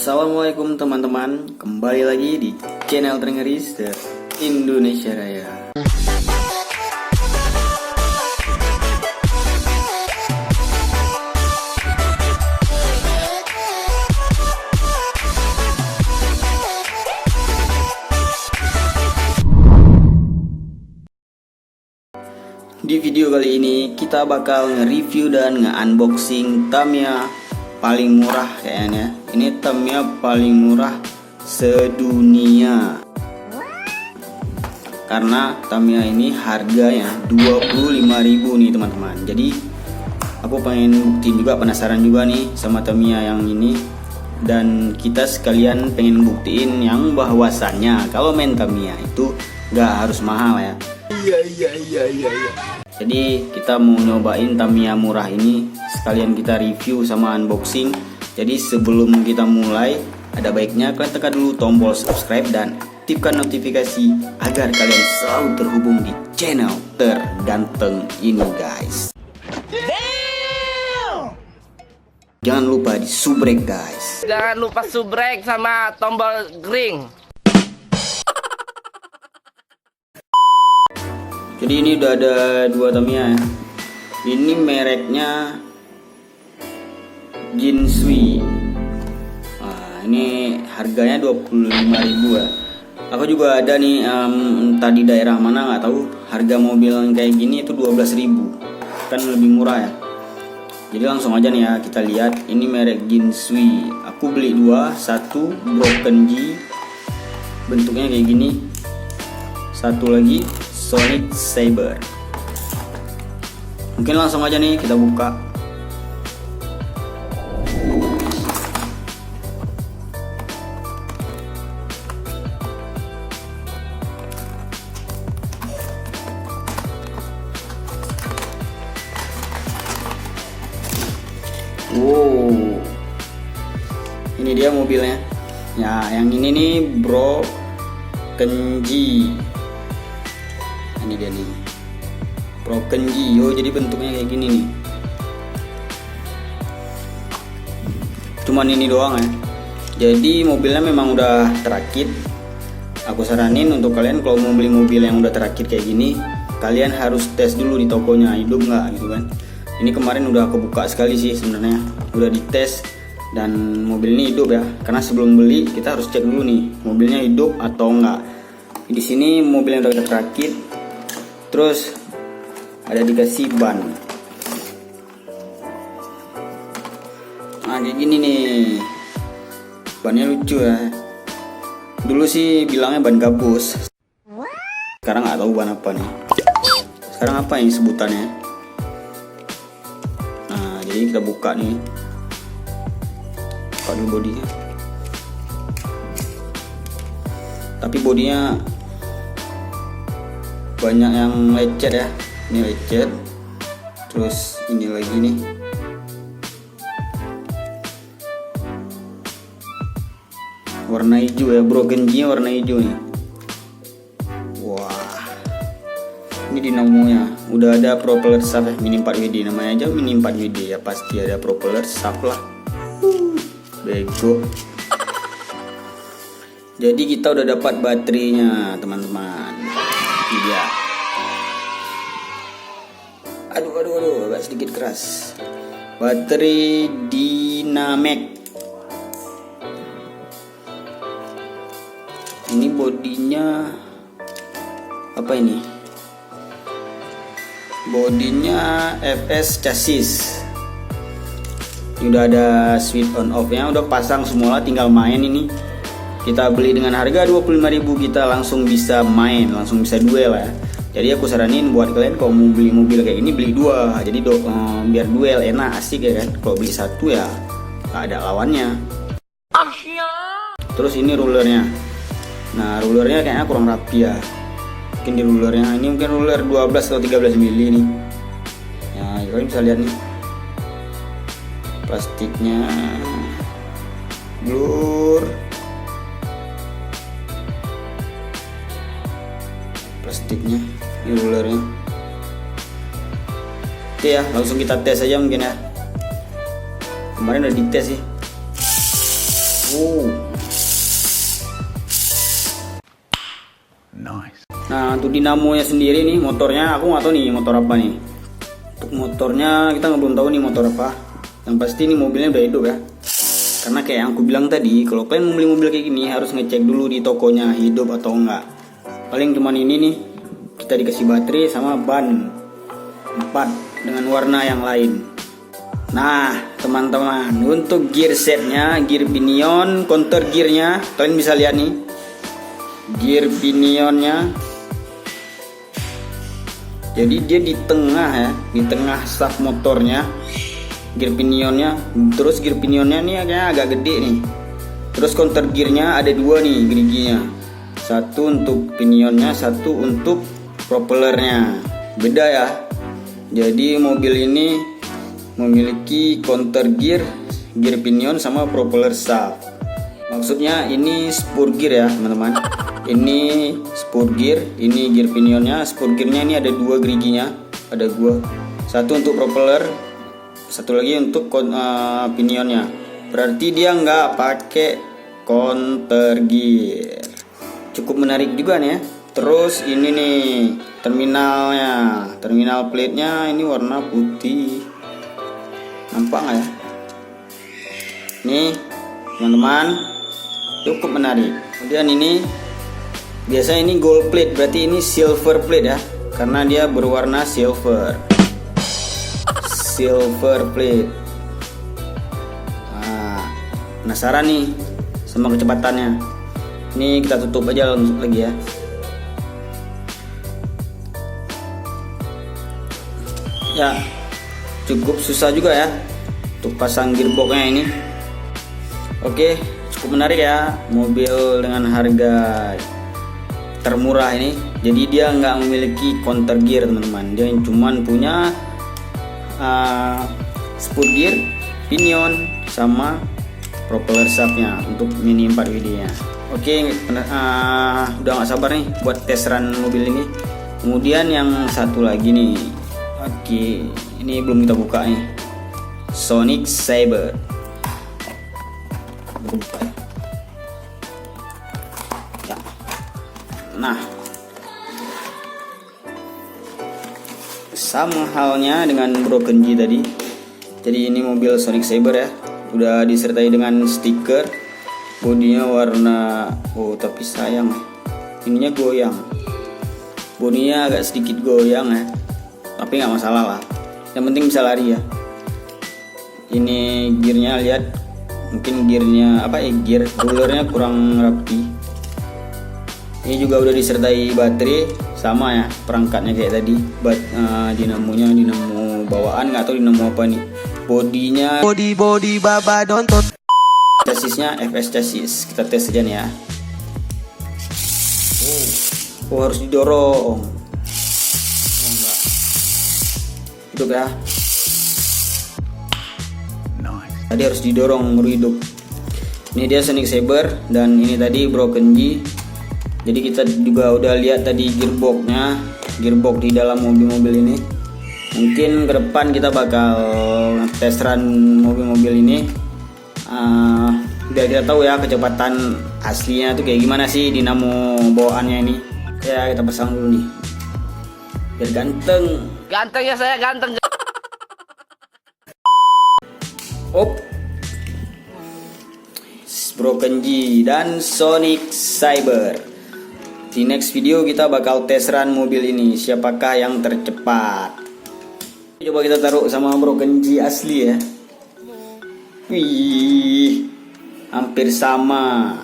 Assalamualaikum teman-teman, kembali lagi di channel Trengeris Indonesia Raya. Di video kali ini kita bakal nge-review dan nge-unboxing Tamiya paling murah kayaknya. Ini Tamiya paling murah sedunia. Karena Tamiya ini harganya 25.000 nih teman-teman. Jadi aku pengen buktiin juga, penasaran juga nih sama Tamiya yang ini. Dan kita sekalian pengen buktiin yang bahwasannya kalau main Tamiya itu gak harus mahal ya. Iya. Jadi kita mau nyobain Tamiya murah ini, sekalian kita review sama unboxing. Jadi sebelum kita mulai, ada baiknya kalian tekan dulu tombol subscribe dan aktifkan notifikasi agar kalian selalu terhubung di channel terganteng ini guys. Jangan lupa di subrek guys. Jangan lupa subrek sama tombol ring. Jadi ini udah ada dua Tamiya ya. Ini mereknya Jinsui. Nah, ini harganya 25.000 ya. Aku juga ada nih, entah di daerah mana nggak tahu, harga mobil yang kayak gini itu 12.000. Kan lebih murah ya. Jadi langsung aja nih ya, kita lihat. Ini merek Jinsui. Aku beli dua, satu Broken G, bentuknya kayak gini. Satu lagi Sonic Saber. Mungkin langsung aja nih kita buka. Wow, ini dia mobilnya. Ya, yang ini nih Broken G. Ini dia nih, Broken G. Oh, jadi bentuknya kayak gini nih. Cuman ini doang ya. Jadi mobilnya memang udah terakit. Aku saranin untuk kalian kalau mau beli mobil yang udah terakit kayak gini, kalian harus tes dulu di tokonya, hidup nggak gitu kan. Ini kemarin udah aku buka sekali sih sebenarnya, udah dites dan mobil ini hidup ya. Karena sebelum beli kita harus cek dulu nih mobilnya hidup atau enggak. Di sini mobilnya udah terakit. Terus ada dikasih ban. Nah kayak gini nih, bannya lucu ya. Dulu sih bilangnya ban gabus, sekarang nggak tahu ban apa nih. Sekarang apa yang sebutannya? Nah jadi kita buka nih, buka dulu bodinya. Tapi bodinya banyak yang lecet ya. Ini lecet. Terus ini lagi nih. Warna hijau ya, Broken G warna hijau nih. Wah. Ini dinamonya. Udah ada propeller shaft ya, mini 4WD, namanya aja mini 4WD ya, pasti ada propeller shaft lah. Bego. Jadi kita udah dapat baterainya teman-teman. Iya. Aduh, agak sedikit keras. Baterai Dynamax. Ini bodinya apa ini? Bodinya FS chassis. Ini udah ada switch on off-nya, udah pasang semua, tinggal main ini. Kita beli dengan harga 25.000, kita langsung bisa main, langsung bisa duel ya. Jadi aku saranin buat kalian kalau mau beli mobil kayak ini beli dua. Jadi biar duel enak, asik ya kan. Kalau beli satu ya gak ada lawannya. Terus ini rulernya. Nah rulernya kayaknya kurang rapi ya. Mungkin di rulernya ini mungkin ruler 12 atau 13 mili nih. Nah kalian bisa lihat nih, plastiknya blur. Plastiknya, ini rulernya. Oke ya, langsung kita tes aja mungkin ya. Kemarin udah dites sih. Oh. Nice. Nah, untuk dinamonya sendiri nih, motornya aku nggak tahu nih motor apa nih. Untuk motornya kita belum tahu nih motor apa. Yang pasti nih mobilnya udah hidup ya. Karena kayak yang aku bilang tadi, kalau kalian membeli mobil kayak gini harus ngecek dulu di tokonya hidup atau enggak. Paling cuman ini nih, kita dikasih baterai sama ban 4 dengan warna yang lain. Nah, teman-teman, untuk gear setnya, gear pinion, counter gearnya, kalian bisa lihat nih, gear pinionnya. Jadi dia di tengah ya, di tengah sak motornya, gear pinionnya. Terus gear pinionnya nih agak gede nih. Terus counter gearnya ada 2 nih geriginya, satu untuk pinionnya, satu untuk propellernya. Beda ya. Jadi mobil ini memiliki counter gear, gear pinion sama propeller shaft. Maksudnya ini spur gear ya teman-teman. Ini spur gear, ini gear pinionnya. Spur gearnya ini ada 2 geriginya, ada 2. Satu untuk propeller, satu lagi untuk pinionnya. Berarti dia nggak pakai counter gear. Cukup menarik juga nih ya. Terus ini nih terminalnya, terminal plate-nya ini warna putih. Nampak nggak ya? Nih teman-teman, cukup menarik. Kemudian ini biasa ini gold plate, berarti ini silver plate ya, karena dia berwarna silver. Silver plate. Nah, penasaran nih sama kecepatannya. Ini kita tutup aja lagi ya. Ya, cukup susah juga ya untuk pasang gearboxnya ini. Oke, cukup menarik ya mobil dengan harga termurah ini. Jadi dia nggak memiliki counter gear teman-teman. Dia cuman punya spur gear, pinion, sama propeller shaftnya untuk mini 4WD nya. Oke, udah nggak sabar nih buat tes run mobil ini. Kemudian yang satu lagi nih. Oke, ini belum kita buka nih. Sonic Saber. Buka ya. Nah, sama halnya dengan Broken G tadi. Jadi ini mobil Sonic Saber ya. Udah disertai dengan stiker. Bodinya warna, oh tapi sayang, ininya goyang. Bodinya agak sedikit goyang ya. Tapi nggak masalah lah, yang penting bisa lari ya. Ini gearnya lihat, mungkin gearnya gear rulernya kurang rapi. Ini juga udah disertai baterai, sama ya perangkatnya kayak tadi. Dinamonya dinamo bawaan, nggak tahu dinamo apa nih. Bodinya body baba dontot. chassisnya FS chassis. Kita tes aja nih ya. Oh harus didorong. Hidup ya. Nice. Tadi harus didorong baru hidup. Ini dia Sonic Saber dan ini tadi Broken G. Jadi kita juga udah lihat tadi gearboxnya, gearbox di dalam mobil-mobil ini. Mungkin ke depan kita bakal tes run mobil-mobil ini. Biar kita tahu ya kecepatan aslinya tuh kayak gimana sih dinamo bawaannya ini. Ya kita pasang dulu nih. Biar ganteng. Gantengnya saya ganteng. Op. Broken G dan Sonic Saber. Di next video kita bakal tes run mobil ini, siapakah yang tercepat. Coba kita taruh sama Broken G asli ya. Wih, hampir sama.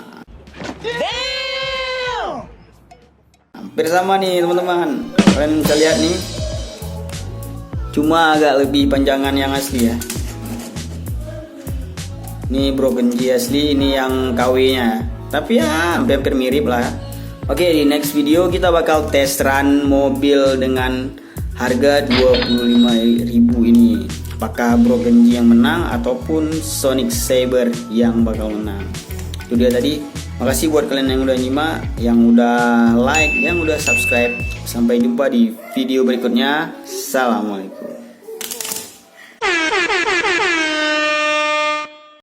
Hampir sama nih teman-teman. Kalian bisa lihat nih. Cuma agak lebih panjangan yang asli ya. Ini Broken G asli, ini yang KW-nya. Tapi ya hampir mirip lah. Oke, di next video kita bakal test run mobil dengan harga 25.000 ini. Apakah Broken G yang menang ataupun Sonic Saber yang bakal menang. Itu dia tadi. Makasih buat kalian yang udah nyimak, yang udah like, yang udah subscribe. Sampai jumpa di video berikutnya. Assalamualaikum.